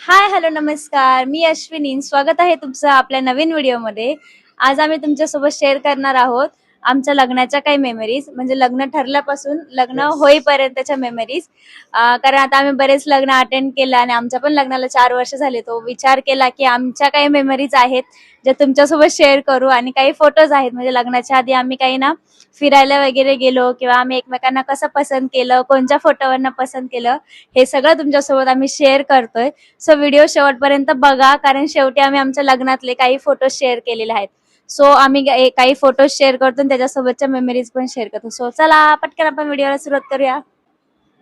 हाय, hello, नमस्कार. मी अश्विनी. स्वागत आहे तुमचं आपल्या नवीन व्हिडिओमध्ये. आज आम्ही तुमच्यासोबत शेअर करणार आहोत आमच्या लग्नाच्या काही मेमरीज, म्हणजे लग्न ठरल्यापासून लग्न होईपर्यंतच्या मेमरीज. कारण आता आम्ही बरेच लग्न अटेंड केलं आणि आमच्या पण लग्नाला 4 वर्ष झाले. तो विचार केला की आमच्या काही मेमरीज आहेत ज्या तुमच्यासोबत शेअर करू आणि काही फोटोज आहेत, म्हणजे लग्नाच्या आधी आम्ही काही ना फिरायला वगैरे गेलो किंवा आम्ही एकमेकांना कसं पसंत केलं, कोणत्या फोटोवरनं पसंत केलं, हे सगळं तुमच्यासोबत आम्ही शेअर करतोय. सो व्हिडिओ शेवटपर्यंत बघा, कारण शेवटी आम्ही आमच्या लग्नातले काही फोटो शेअर केलेले आहेत. सो आम्ही काही फोटो शेअर करतो आणि त्याच्यासोबतच्या मेमरीज पण शेअर करतो. सो चला पटकन आपण व्हिडिओला सुरुवात करूया.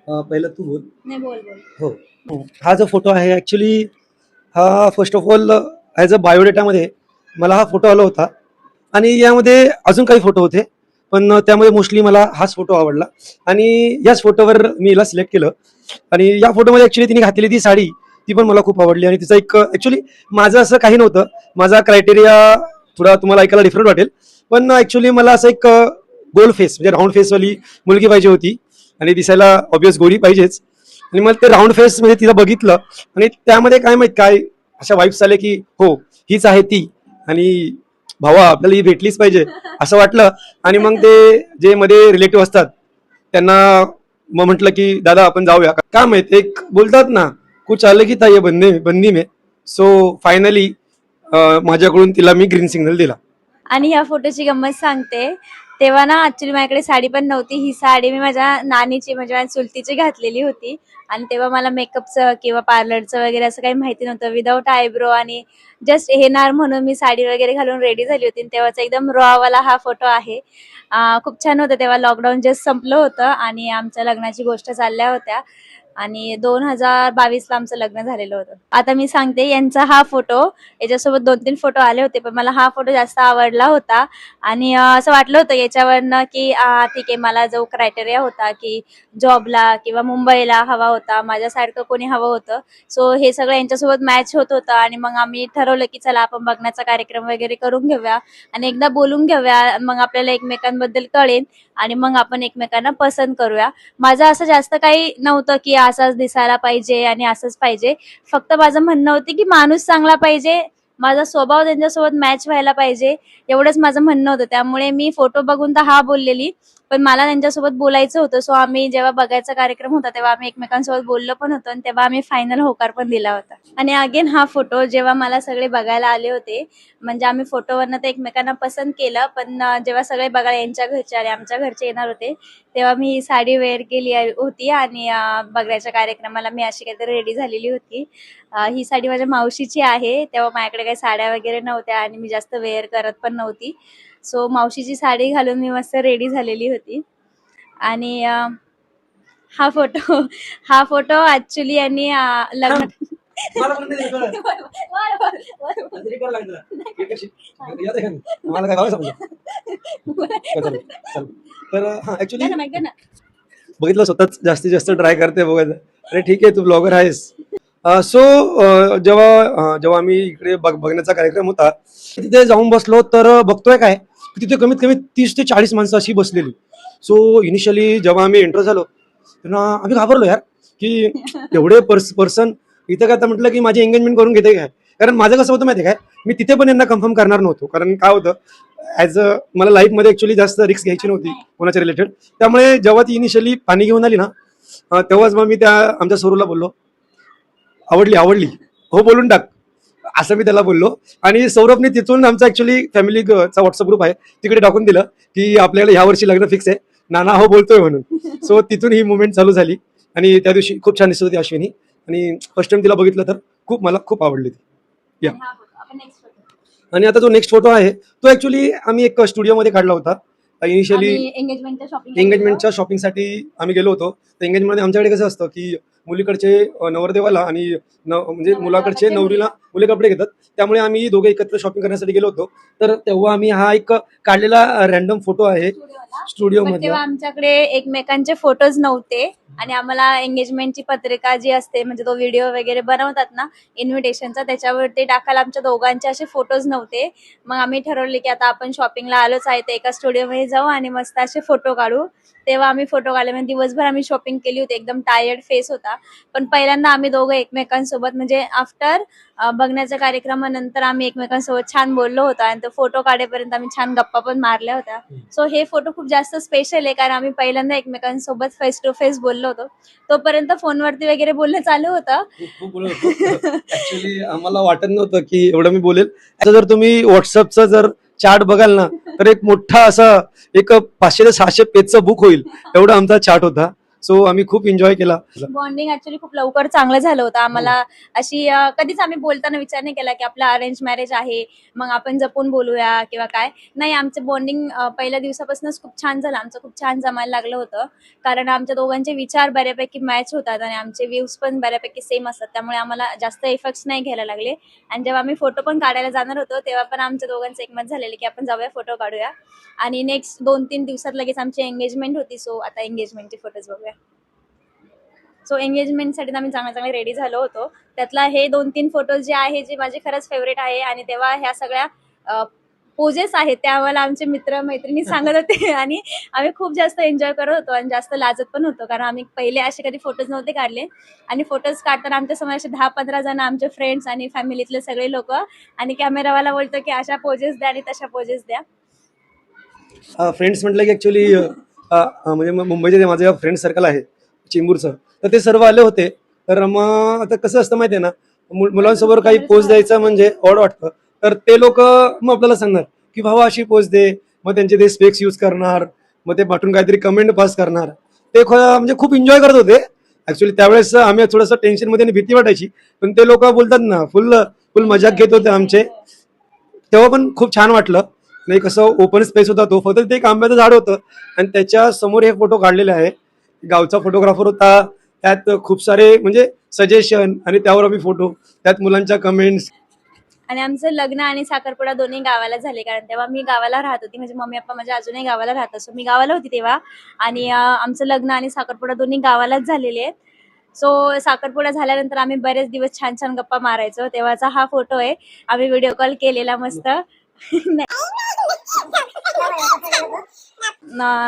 पहिलं तू बोल. नाही, बोल बोल. हो, हा जो फोटो आहे ॲक्च्युली हा first of all as a बायोडेटामध्ये मला हा फोटो आला होता आणि यामध्ये अजून काही फोटो होते, पण त्यामध्ये मोस्टली मला हाच फोटो आवडला आणि याच फोटोवर मी हिला सिलेक्ट केलं. आणि या फोटोमध्ये ॲक्च्युली तिने घातलेली ती साडी ती पण मला खूप आवडली आणि तिचा एक ॲक्च्युली माझं असं काही नव्हतं. माझा क्रायटेरिया थोडा तुम्हाला ऐकायला डिफरंट वाटेल, पण ॲक्च्युली मला असं एक गोल फेस म्हणजे राऊंड फेसवाली मुलगी पाहिजे होती आणि दिसायला ऑब्वियस गोरी पाहिजेच. आणि मग ते राऊंड फेस म्हणजे तिला बघितलं आणि त्यामध्ये काय माहित काय अशा वाईब्स आले की हो हीच आहे ती आणि भावा आपल्याला ही भेटलीच पाहिजे असं वाटलं. आणि मग ते जे मध्ये रिलेटिव्ह असतात त्यांना मग म्हटलं की दादा आपण जाऊया का माहित एक बोलतात ना कुछ अलग ही था ये बंदी में. सो फायनली माझ्याकडून तिला मी ग्रीन सिग्नल दिला. आणि ह्या फोटोची गंमत सांगते. तेव्हा ना ऍक्च्युली माझ्याकडे साडी पण नव्हती. ही साडी मी माझ्या नानीची म्हणजे माझ्या चुलतीची घातलेली होती आणि तेव्हा मला मेकअपचं किंवा पार्लरचं वगैरे असं काही माहिती नव्हतं. विदाऊट आयब्रो आणि जस्ट येणार म्हणून मी साडी वगैरे घालून रेडी झाली होती. तेव्हाचा एकदम रॉवाला हा फोटो आहे. खूप छान होतं. तेव्हा लॉकडाऊन जस्ट संपलं होतं आणि आमच्या लग्नाची गोष्ट चालल्या होत्या आणि 2022ला आमचं लग्न झालेलं होतं. आता मी सांगते यांचा हा फोटो. याच्यासोबत 2-3 फोटो आले होते, पण मला हा फोटो जास्त आवडला होता आणि असं वाटलं होतं याच्यावरनं की ठीक आहे, मला जो क्रायटेरिया होता की जॉबला किंवा मुंबईला हवा होता, माझ्यासारखं कोणी हवं होतं. सो हे सगळं यांच्यासोबत मॅच होत होतं आणि मग आम्ही ठरवलं की चला आपण बघण्याचा कार्यक्रम वगैरे करून घेऊया आणि एकदा बोलून घेऊया, मग आपल्याला एकमेकांबद्दल कळेल आणि मग आपण एकमेकांना पसंत करूया. माझं असं जास्त काही नव्हतं की असाच दिसायला पाहिजे आणि असंच पाहिजे. फक्त माझं म्हणणं होतं की माणूस चांगला पाहिजे, माझा स्वभाव त्यांच्यासोबत मॅच व्हायला पाहिजे, एवढंच माझं म्हणणं होतं. त्यामुळे मी फोटो बघून तर हा बोललेली, पण मला त्यांच्यासोबत बोलायचं होतं. सो आम्ही जेव्हा बघायचा कार्यक्रम होता तेव्हा आम्ही एकमेकांसोबत बोललो पण होतो आणि तेव्हा आम्ही फायनल होकार पण दिला होता. आणि अगेन हा फोटो जेव्हा मला सगळे बघायला आले होते, म्हणजे आम्ही फोटोवरनं तर एकमेकांना पसंत केलं, पण जेव्हा सगळे बघायला यांच्या घरचे आणि आमच्या घरचे येणार होते तेव्हा मी ही साडी वेअर केली होती आणि बघायच्या कार्यक्रमाला मी अशी काहीतरी रेडी झालेली होती. ही साडी माझ्या मावशीची आहे. तेव्हा माझ्याकडे काही साड्या वगैरे नव्हत्या आणि मी जास्त वेअर करत पण नव्हती. सो मावशीची साडी घालून मी मस्त रेडी झालेली होती. आणि हा फोटो हा फोटो ऍक्च्युली यांनी लग्न तर हा ऍक्च्युली बघितलं स्वतःच जास्तीत जास्त ट्राय करते बघायचं. अरे ठीक आहे तू ब्लॉगर आहेस. सो जेव्हा आम्ही इकडे बघण्याचा कार्यक्रम होता तिथे जाऊन बसलो तर बघतोय काय तिथे कमीत कमी 30 ते 40 माणसं अशी बसलेली. सो इनिशियली जेव्हा आम्ही एंटर झालो तेव्हा आम्ही घाबरलो यार की एवढे पर्सन इथं काय. तर म्हटलं की माझी एंगेजमेंट करून घेते काय, कारण माझं कसं होतं माहिती काय मी तिथे पण यांना कन्फर्म करणार नव्हतो, कारण काय होतं ॲज अ मला लाईफमध्ये ॲक्च्युली जास्त रिस्क घ्यायची नव्हती कोणाच्या रिलेटेड. त्यामुळे जेव्हा ती इनिशियली पाणी घेऊन आली ना तेव्हाच मग मी त्या आमच्या सरूला बोललो आवडली आवडली हो बोलून टाक असं मी त्याला बोललो. आणि सौरभने तिथून आमचा ऍक्च्युली फॅमिलीचा व्हॉट्सअप ग्रुप आहे तिकडे टाकून दिलं की आपल्याला ह्या वर्षी लग्न फिक्स आहे, नाना हो बोलतोय म्हणून. सो तिथून ही मुवमेंट चालू झाली आणि त्या दिवशी खूप छान दिसत होती अश्विनी आणि फर्स्ट टाइम तिला बघितलं तर मला खूप आवडली ती. या आणि आता जो नेक्स्ट फोटो आहे तो ऍक्च्युली आम्ही एक स्टुडिओमध्ये काढला होता. इनिशियली एंगेजमेंटच्या शॉपिंगसाठी आम्ही गेलो होतो. तर एंगेजमेंटमध्ये आमच्याकडे कसं असतं की मुलीकडचे नवरदेवाला आणि म्हणजे मुलाकडचे नवरीला मुले कपडे घेतात, त्यामुळे आम्ही दोघे एकत्र शॉपिंग करण्यासाठी गेलो होतो. तर तेव्हा आम्ही हा एक काढलेला रॅन्डम फोटो आहे स्टुडिओ पण मधला. तेव्हा आमच्याकडे एकमेकांचे फोटोज नव्हते आणि आम्हाला एंगेजमेंटची पत्रिका जी असते म्हणजे तो व्हिडिओ वगैरे बनवतात ना इन्व्हिटेशनचा, त्याच्यावरती टाकायला आमच्या दोघांचे असे फोटोज नव्हते. मग आम्ही ठरवले की आता आपण शॉपिंगला आलोच आहे तर एका स्टुडिओमध्ये जाऊ आणि मस्त असे फोटो काढू. तेव्हा आम्ही फोटो काढले, म्हणजे दिवसभर आम्ही शॉपिंग केली होती, एकदम टायर्ड फेस होता. पण पहिल्यांदा आम्ही दोघं एकमेकांसोबत म्हणजे आफ्टर बघण्याच्या कार्यक्रमानंतर आम्ही एकमेकांसोबत छान बोललो होतो आणि तो फोटो काढेपर्यंत आम्ही छान गप्पा पण मारल्या होत्या. सो हे फोटो खूप जास्त स्पेशल आहे कारण आम्ही पहिल्यांदा एकमेकांसोबत फेस टू फेस बोललो होतो. तोपर्यंत फोनवरती वगैरे बोलणं चालू होतं. खूप बोलत होतो. ऍक्च्युली आम्हाला वाटत नव्हतं की एवढं मी बोलेल. आता जर तुम्ही व्हॉट्सअपचं जर चार्ट बघाल ना, तर एक मोठा असा एक 500 ते 600 पेजचं बुक होईल एवढा आमचा चार्ट होता. सो आम्ही खूप एन्जॉय केला. बॉन्डिंग ऍक्च्युली खूप लवकर चांगलं झालं होतं आम्हाला. अशी कधीच आम्ही बोलताना विचार नाही केला की आपलं अरेंज मॅरेज आहे मग आपण जपून बोलूया किंवा काय नाही. आमचं बॉन्डिंग पहिल्या दिवसापासूनच खूप छान झालं, आमचं खूप छान जमायला लागलं होतं कारण आमच्या दोघांचे विचार बऱ्यापैकी मॅच होतात आणि आमचे व्ह्यूज पण बऱ्यापैकी सेम असतात, त्यामुळे आम्हाला जास्त इफेक्ट्स नाही घ्यायला लागले. आणि जेव्हा आम्ही फोटो पण काढायला जाणार होतो तेव्हा पण आमच्या दोघांचं एकमत झालेलं की आपण जाऊया फोटो काढूया. आणि नेक्स्ट 2-3 दिवसात लगेच आमची एंगेजमेंट होती. सो आता एंगेजमेंटचे फोटोज बघूया. सो एंगेजमेंटसाठी आम्ही चांगले रेडी झालो होतो. त्यातला हे 2-3 फोटोज जे आहे जे माझे खरंच फेवरेट आहे आणि तेव्हा ह्या सगळ्या पोजेस आहेत त्या आम्हाला आमचे मित्र मैत्रिणी सांगत होते आणि आम्ही खूप जास्त एन्जॉय करत होतो आणि जास्त लाजत पण होतो कारण आम्ही पहिले असे कधी फोटोज नव्हते काढले. आणि फोटोज काढताना आमच्या समोर असे 10-15 जण आमचे फ्रेंड्स आणि फॅमिलीतले सगळे लोक आणि कॅमेरावाला बोलतो की अशा पोजेस द्या आणि तशा पोजेस द्या. फ्रेंड्स म्हटलं की ऍक्च्युली म्हणजे मुंबईचे माझे फ्रेंड सर्कल आहे चेंबूरचं, तर ते सर्व आले होते. तर मग आता कसं असतं माहितीये ना, मुलांसमोर काही पोज द्यायचं म्हणजे ऑड वाटतं. तर ते लोक मग आपल्याला सांगणार की भावा अशी पोज दे, मग त्यांचे ते स्पेक्स यूज करणार, मग ते पाठवून काहीतरी कमेंट पास करणार. ते म्हणजे खूप एन्जॉय करत होते. ऍक्च्युली त्यावेळेस आम्ही थोडंसं टेन्शन मध्ये आणि भीती वाटायची, पण ते लोक बोलतात ना फुल फुल मजाक घेत होते आमचे. तेव्हा पण खूप छान वाटलं. नाही कसं ओपन स्पेस होता, तो फक्त ते एक आंब्याचं झाड होतं आणि त्याच्या समोर हे फोटो काढलेले आहे. गावचा फोटोग्राफर होता, त्यात खूप सारे म्हणजे सजेशन आणि त्यावर आम्ही फोटो, त्यात मुलांच्या कमेंट्स. आणि आमचं लग्न आणि साखरपुडा दोन्ही गावाला झाले कारण तेव्हा मी गावाला राहत होती, म्हणजे मम्मी पप्पा माझ्या अजूनही गावाला राहत असो, मी गावाला होती तेव्हा. आणि आमचं लग्न आणि साखरपुडा दोन्ही गावालाच झालेले आहेत. सो साखरपुडा झाल्यानंतर आम्ही बरेच दिवस छान छान गप्पा मारायचो. तेव्हाचा हा फोटो आहे, आम्ही व्हिडिओ कॉल केलेला मस्त.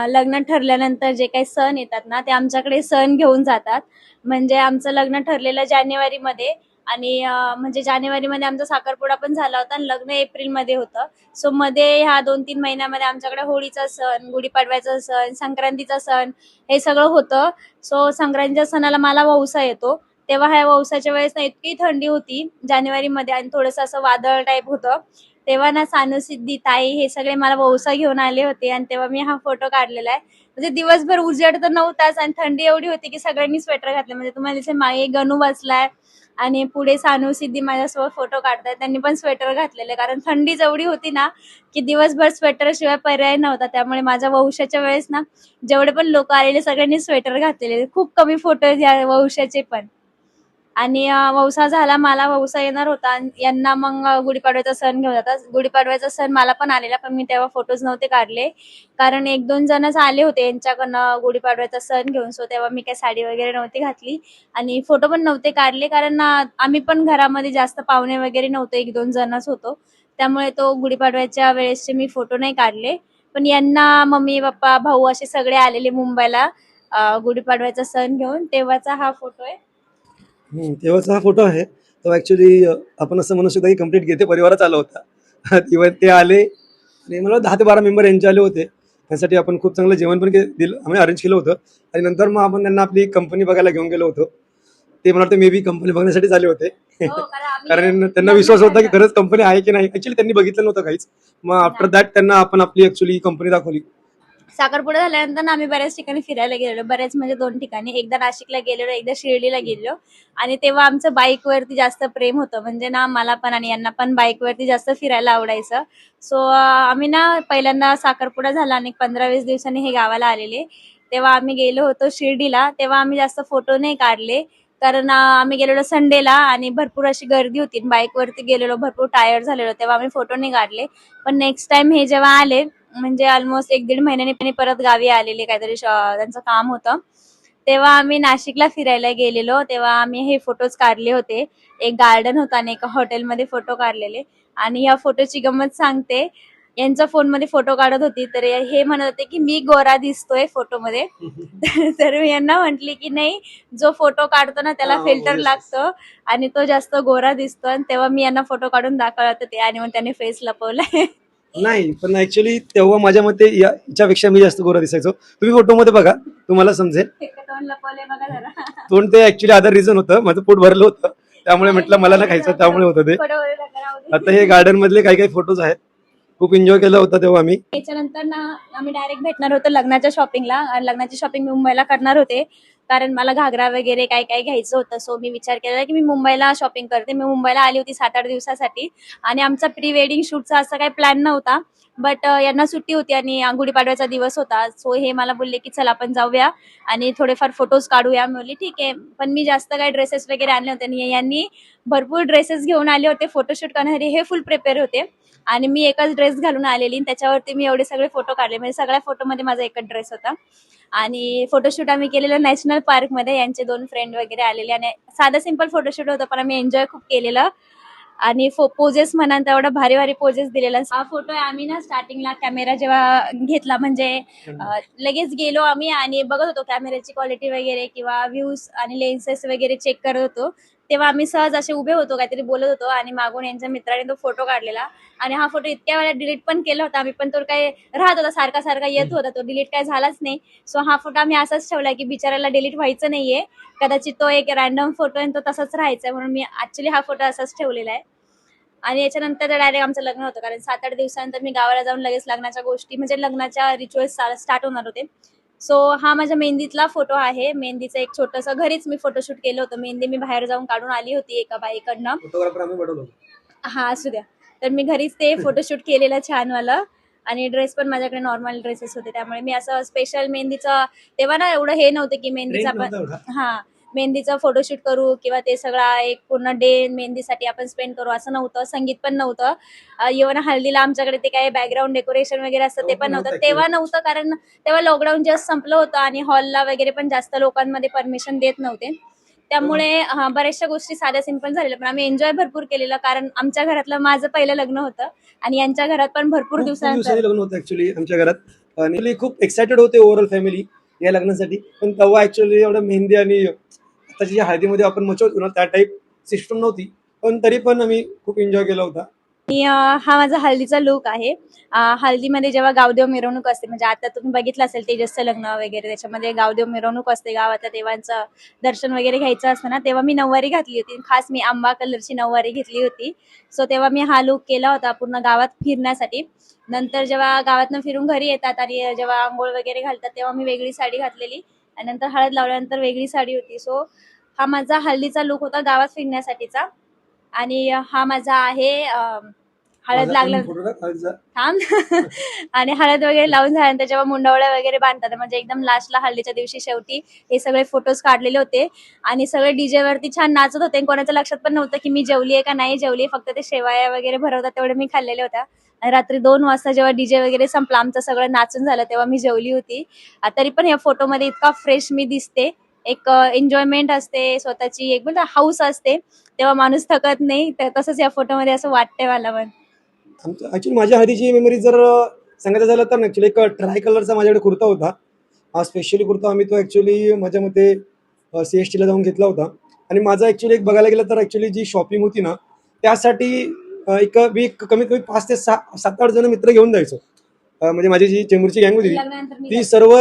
लग्न ठरल्यानंतर जे काही सण येतात ना ते आमच्याकडे सण घेऊन जातात. म्हणजे आमचं लग्न ठरलेलं जानेवारीमध्ये आणि म्हणजे जानेवारीमध्ये आमचा साखरपुडा पण झाला होता आणि लग्न एप्रिलमध्ये होतं. सो मध्ये ह्या 2-3 महिन्यामध्ये आमच्याकडे होळीचा सण, गुढीपाडव्याचा सण, संक्रांतीचा सण हे सगळं होतं. सो संक्रांतीच्या सणाला मला वौसा येतो. तेव्हा ह्या वौसाच्या वेळेस ना इतकी थंडी होती जानेवारीमध्ये आणि थोडंसं असं वादळ टाईप होतं. तेव्हा ना सानुसिद्धी ताई हे सगळे मला वौसा घेऊन आले होते आणि तेव्हा मी हा फोटो काढलेला आहे. म्हणजे दिवसभर उजेड तर नव्हताच आणि थंडी एवढी होती की सगळ्यांनी स्वेटर घातले. म्हणजे तुम्हाला दिसेल मागे गणू बसलाय आणि पुढे सानुसिद्धी माझ्यासोबत फोटो काढतायत, त्यांनी पण स्वेटर घातलेले कारण थंडी एवढी होती ना की दिवसभर स्वेटर शिवाय पर्याय नव्हता. त्यामुळे माझ्या वौशाच्या वेळेस ना जेवढे पण लोक आलेले सगळ्यांनी स्वेटर घातलेले. खूप कमी फोटो या वौशाचे पण. आणि वौसा झाला, मला वौसा येणार होता आणि यांना मग गुढीपाडव्याचा सण घेऊन जातात. गुढीपाडव्याचा सण मला पण आलेला पण मी तेव्हा फोटोज नव्हते काढले कारण 1-2 जणच आले होते यांच्याकडनं गुढीपाडव्याचा सण घेऊन. सो तेव्हा मी काही साडी वगैरे नव्हती घातली आणि फोटो पण नव्हते काढले कारण आम्ही पण घरामध्ये जास्त पाहुणे वगैरे नव्हतो, 1-2 जणच होतो. त्यामुळे तो गुढीपाडव्याच्या वेळेसचे मी फोटो नाही काढले. पण यांना मम्मी पप्पा भाऊ असे सगळे आलेले मुंबईला गुढीपाडव्याचा सण घेऊन, तेव्हाचा हा फोटो आहे. तेव्हाचा हा फोटो आहे. तो ऍक्च्युली आपण असं म्हणू शकतो की कम्प्लीट घेते परिवाराच आला होता. तेव्हा ते आले आणि मला 10 ते 12 मेंबर यांचे आले होते. त्यासाठी आपण खूप चांगलं जेवण पण दिलं, आम्ही अरेंज केलं होतं. आणि नंतर मग आपण त्यांना आपली कंपनी बघायला घेऊन गेलो होतो. ते मला वाटतं मे बी कंपनी बघण्यासाठीच आले होते. कारण त्यांना विश्वास होता की खरंच कंपनी आहे की नाही. ऍक्च्युली त्यांनी बघितलं नव्हतं काहीच. मग आफ्टर दॅट त्यांना आपण आपली ऍक्च्युली कंपनी दाखवली. साखरपुडा झाल्यानंतर ना आम्ही बऱ्याच ठिकाणी फिरायला गेलेलो, बऱ्याच म्हणजे 2 ठिकाणी. एकदा नाशिकला गेलेलो, एकदा शिर्डीला गेलेलो. आणि तेव्हा आमचं बाईकवरती जास्त प्रेम होतं, म्हणजे ना मला पण आणि यांना पण बाईकवरती जास्त फिरायला आवडायचं. सो आम्ही ना पहिल्यांदा साखरपुडा झाला आणि 15-20 दिवसांनी हे गावाला आलेले. तेव्हा आम्ही गेलो होतो शिर्डीला. तेव्हा आम्ही जास्त फोटो नाही काढले कारण आम्ही गेलेलो संडेला आणि भरपूर अशी गर्दी होती. बाईकवरती गेलेलो, भरपूर टायर्ड झालेलो, तेव्हा आम्ही फोटो नाही काढले. पण नेक्स्ट टाइम हे जेव्हा आले, म्हणजे ऑलमोस्ट 1-1.5 महिन्यांनी परत गावी आलेले, काहीतरी त्यांचं काम होतं, तेव्हा आम्ही नाशिकला फिरायला गेलेलो. तेव्हा आम्ही हे फोटोज काढले होते. एक गार्डन होतं आणि एका हॉटेलमध्ये फोटो काढलेले. आणि या फोटोची गंमत सांगते. यांच्या फोनमध्ये फोटो काढत होती, तर हे म्हणत होते की मी गोरा दिसतोय फोटोमध्ये. तर मी यांना म्हटली की नाही, जो फोटो काढतो ना त्याला फिल्टर लागतं आणि तो जास्त गोरा दिसतो. आणि तेव्हा मी यांना फोटो काढून दाखवत होते आणि मग त्यांनी फेस लपवलाय. नाही, पण ऍक्च्युली तेव्हा माझ्या मते याच्यापेक्षा मी जास्त गोरा दिसायचो. तुम्ही फोटोमध्ये बघा, तुम्हाला समजेल. तोंड लपवलंय बघा जरा. तोंड ते ऍक्च्युली अदर रिझन होतं, माझं पोट भरलं होतं, त्यामुळे म्हटलं मला ना खायचं, त्यामुळे होतं ते. फोटो वगैरे नका राहू दे. आता हे गार्डन मधले काही काही फोटोज आहेत, खूप एन्जॉय केलं होतं तेव्हा आम्ही. त्याच्यानंतर ना आम्ही डायरेक्ट भेटणार होतो लग्नाच्या शॉपिंगला. आणि लग्नाची शॉपिंग मुंबईला करणार होते, कारण मला घागरा वगैरे काय काय घ्यायचं होतं. सो मी विचार केला की मी मुंबईला शॉपिंग करते. मी मुंबईला आली होती 7-8 दिवसासाठी आणि आमचा प्री वेडिंग शूटचा असा काही प्लॅन नव्हता. बट यांना सुट्टी होती आणि गुढीपाडव्याचा दिवस होता. सो हे मला बोलले की चला आपण जाऊया आणि थोडेफार फोटोज काढूया. मी बोलली ठीक आहे. पण मी जास्त काही ड्रेसेस वगैरे आणले होते आणि यांनी भरपूर ड्रेसेस घेऊन आले होते फोटोशूट करण्यासाठी. हे फुल प्रिपेअर होते आणि मी एकच ड्रेस घालून आलेली. त्याच्यावरती मी एवढे सगळे फोटो काढले, म्हणजे सगळ्या फोटोमध्ये माझा एकच ड्रेस होता. आणि फोटोशूट आम्ही केलेलं नॅशनल पार्कमध्ये. यांचे 2 फ्रेंड वगैरे आलेले आणि साधं सिंपल फोटोशूट होतं, पण आम्ही एन्जॉय खूप केलेलं. आणि पोजेस म्हणा तेवढा भारी भारी पोजेस दिलेला. हा फोटो आहे. आम्ही ना स्टार्टिंगला कॅमेरा जेव्हा घेतला, म्हणजे लगेच गेलो आम्ही आणि बघत होतो कॅमेऱ्याची क्वालिटी वगैरे किंवा व्ह्यूज आणि लेन्सेस वगैरे चेक करत होतो. तेव्हा आम्ही सहज असे उभे होतो, काहीतरी बोलत होतो आणि मागून यांच्या मित्राने तो फोटो काढलेला. आणि हा फोटो इतक्या वेळा डिलीट पण केला होता आम्ही, पण तो काय राहत होता, सारखा सारखा येत होता, तो डिलीट काय झालाच नाही. सो हा फोटो आम्ही असाच ठेवला की बिचारायला डिलीट व्हायचं नाहीये, कदाचित तो एक रॅन्डम फोटो आहे तो तसाच राहायचा, म्हणून मी ऍक्च्युली हा फोटो असाच ठेवलेला आहे. आणि याच्यानंतर डायरेक्ट आमचं लग्न होतं, कारण 7-8 दिवसानंतर मी गावाला जाऊन लगेच लग्नाच्या गोष्टी, म्हणजे लग्नाच्या रिच्युअल्स स्टार्ट होणार होते. सो हा माझ्या मेहंदीतला फोटो आहे. मेहंदीचं एक छोटंसं घरीच मी फोटोशूट केलं होतं. मेहंदी मी बाहेर जाऊन काढून आली होती एका बाईकडनं. फोटोग्राफर आम्ही बनवलो. हा असू द्या. तर मी घरीच ते फोटोशूट केलेलं छानवालं. आणि ड्रेस पण माझ्याकडे नॉर्मल ड्रेसेस होते, त्यामुळे मी असं स्पेशल मेहंदीचं तेव्हा ना एवढं हे नव्हतं की मेहंदीचा आपण मेहंदीचा फोटोशूट करू किंवा ते सगळा एक पूर्ण डे मेहंदीसाठी आपण स्पेंड करू, असं नव्हतं. संगीत पण नव्हतं. इव्हन हल्दीला आमच्याकडे ते काय बॅकग्राऊंड डेकोरेशन वगैरे असतं ते पण नव्हतं. तेव्हा नव्हतं, कारण तेव्हा लॉकडाऊन जस्ट संपलं होतं आणि हॉलला वगैरे पण जास्त लोकांमध्ये परमिशन देत नव्हते. त्यामुळे बऱ्याचशा गोष्टी साध्या सिंपल झालेल्या, पण आम्ही एन्जॉय भरपूर केलेलं, कारण आमच्या घरातलं माझं पहिलं लग्न होतं आणि यांच्या घरात पण भरपूर दिवसानंतर लग्न होतं ऍक्च्युली आमच्या घरात. आणि खूप एक्सायटेड होते ओव्हरऑल फॅमिली या लग्नासाठी. पण तेव्हा ऍक्च्युली एवढं मेहंदी आणि आताची हळदीमध्ये आपण मचवतो ना, त्या टाईप सिस्टम नव्हती, पण तरी पण आम्ही खूप एन्जॉय केला होता. आणि हा माझा हल्दीचा लुक आहे. हल्दीमध्ये जेव्हा गावदेव मिरवणूक असते, म्हणजे आता तुम्ही बघितलं असेल तेजसचं लग्न वगैरे, त्याच्यामध्ये गावदेव मिरवणूक असते, गावातल्या देवांचं दर्शन वगैरे घ्यायचं असतं ना, तेव्हा मी नऊवारी घातली होती. खास मी आंबा कलरची नऊवारी घेतली होती. सो तेव्हा मी हा लुक केला होता पूर्ण गावात फिरण्यासाठी. नंतर जेव्हा गावातनं फिरून घरी येतात आणि जेव्हा आंघोळ वगैरे घालतात, तेव्हा मी वेगळी साडी घातलेली आणि नंतर हळद लावल्यानंतर वेगळी साडी होती. सो हा माझा हल्दीचा लुक होता गावात फिरण्यासाठीचा. आणि हा माझा आहे हळद लागलं थांब आणि हळद वगैरे लावून झाल्यानंतर जेव्हा मुंडवळ्या वगैरे बांधतात, म्हणजे एकदम लास्टला हळदीच्या दिवशी शेवटी हे सगळे फोटोज काढलेले होते आणि सगळे डीजे वरती छान नाचत होते. कोणाच्या लक्षात पण नव्हतं की मी जेवली आहे का नाही जेवली, फक्त ते शेवाया वगैरे भरवतात तेवढे मी खाल्लेले होत्या. आणि रात्री 2 वाजता जेव्हा डीजे वगैरे संपला, आमचं सगळं नाचून झालं, तेव्हा मी जेवली होती. तरी पण या फोटोमध्ये इतका फ्रेश मी दिसते. एक एन्जॉयमेंट असते स्वतःची, एक बोलता हाऊस असते, तेव्हा माणूस थकत नाही. तसंच या फोटोमध्ये असं वाटतंय मला. पण ऍक्च्युली माझ्या हळदीची मेमरी जर सांगायचं झालं तर ऍक्च्युली एक ट्राय कलरचा माझ्याकडे कुर्ता होता. हा स्पेशली कुर्ता आम्ही तो ऍक्च्युली माझ्या मते CST ला जाऊन घेतला होता. आणि माझा ऍक्च्युली एक बघायला गेलं तर ऍक्च्युली जी शॉपिंग होती ना, त्यासाठी एक मी कमीत कमी 5 ते 7-8 जण मित्र घेऊन जायचो. म्हणजे माझी जी चेंबूरची गँग होती ती सर्व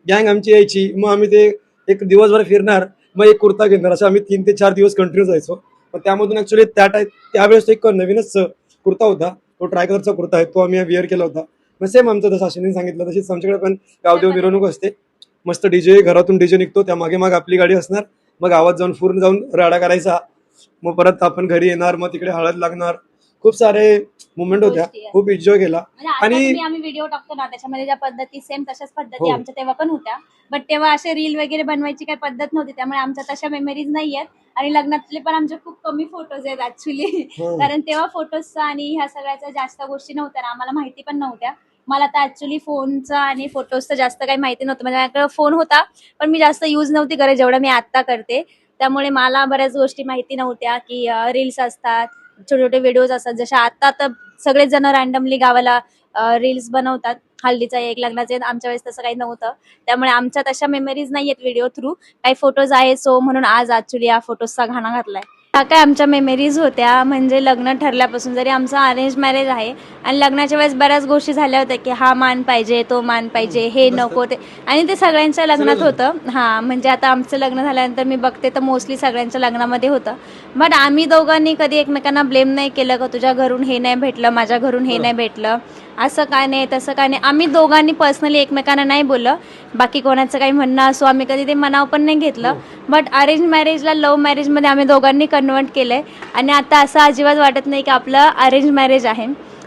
गँग आमची यायची. मग आम्ही ते एक दिवसभर फिरणार, मग एक कुर्ता घेणार, असं आम्ही 3 ते 4 दिवस कंटिन्यू जायचो. मग त्यामधून ऍक्च्युली त्यावेळेस एक नवीनच कुर्ता होता, तो ट्राय कलरचा कुर्ता आहे, तो आम्ही वेअर केला होता. मग सेम आमचं जसं अश्विनी सांगितलं तशीच आमच्याकडे पण गावदेव मिरवणूक असते. मस्त डीजे, घरातून डीजे निघतो, त्या मागे माग आपली गाडी असणार, मग गावात जाऊन जाऊन राडा करायचा, मग परत आपण घरी येणार, मग तिकडे हळद लागणार. खूप सारे मुवमेंट होत्या, गोष्टी आहेत. खूप एन्जॉय केला. म्हणजे आता आणि तुम्ही आम्ही व्हिडिओ टाकतो ना त्याच्यामध्ये ज्या पद्धती सेम तशाच पद्धती हो. आमच्या तेव्हा पण होत्या, बट तेव्हा असे रील वगैरे बनवायची काही पद्धत नव्हती, त्यामुळे आमच्या तशा मेमरीज नाही आहेत. आणि लग्नातले पण आमचे खूप कमी फोटोज आहेत ऍक्च्युली, हं. कारण तेव्हा फोटोजचा आणि ह्या सगळ्याच्या जास्त गोष्टी नव्हत्या ना, आम्हाला माहिती पण नव्हत्या. मला तर ऍक्च्युली फोनचा आणि फोटोजचं जास्त काही माहिती नव्हतं. म्हणजे माझ्याकडे फोन होता, पण मी जास्त यूज नव्हती करत जेवढं मी आता करते. त्यामुळे मला बऱ्याच गोष्टी माहिती नव्हत्या की रील्स असतात, छोटे छोटे व्हिडिओज असतात. जशा आता तर सगळेच जण रॅन्डमली गावाला रील्स बनवतात, हल्दीचा एक लग्नाचा एक. आमच्या वेळेस तसं काही नव्हतं, त्यामुळे आमच्या तशा मेमरीज नाहीयेत व्हिडिओ थ्रू. काही फोटोज आहेत, सो म्हणून आज ऍक्च्युली या फोटोजचा घाणा घातलाय. ह्या काय आमच्या मेमरीज होत्या. म्हणजे लग्न ठरल्यापासून, जरी आमचं अरेंज मॅरेज आहे आणि लग्नाच्या वेळेस बऱ्याच गोष्टी झाल्या होत्या की हा मान पाहिजे, तो मान पाहिजे, हे नको ते, आणि ते सगळ्यांच्या लग्नात होतं. हा म्हणजे आता आमचं लग्न झाल्यानंतर मी बघते तर मोस्टली सगळ्यांच्या लग्नामध्ये होतं. बट आम्ही दोघांनी कधी एकमेकांना ब्लेम नाही केलं का तुझ्या घरून हे नाही भेटलं, माझ्या घरून हे नाही भेटलं, असं काय नाही तसं काय नाही. आम्ही दोघांनी पर्सनली एकमेकांना नाही बोललं. बाकी कोणाचं काही म्हणणं असो आम्ही कधी ते मनाव पण नाही घेतलं. बट अरेंज मॅरेजला लव्ह मॅरेजमध्ये आम्ही दोघांनी कन्वर्ट केलंय. आणि आता असं अजिबात वाटत नाही की आपलं अरेंज मॅरेज आहे.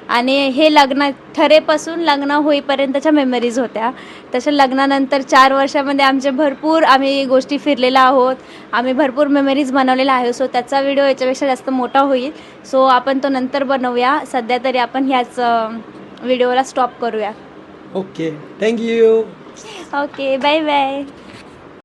आणि हे लग्न ठरेपासून लग्न होईपर्यंतच्या मेमरीज होत्या. तसं लग्नानंतर 4 वर्षामध्ये आमचे भरपूर आम्ही गोष्टी फिरलेल्या आहोत, आम्ही भरपूर मेमरीज बनवलेल्या आहे. सो त्याचा व्हिडिओ याच्यापेक्षा जास्त मोठा होईल, सो आपण तो नंतर बनवूया. सध्या तरी आपण ह्याच व्हिडिओला स्टॉप करूया. Okay, thank you. Okay, bye bye.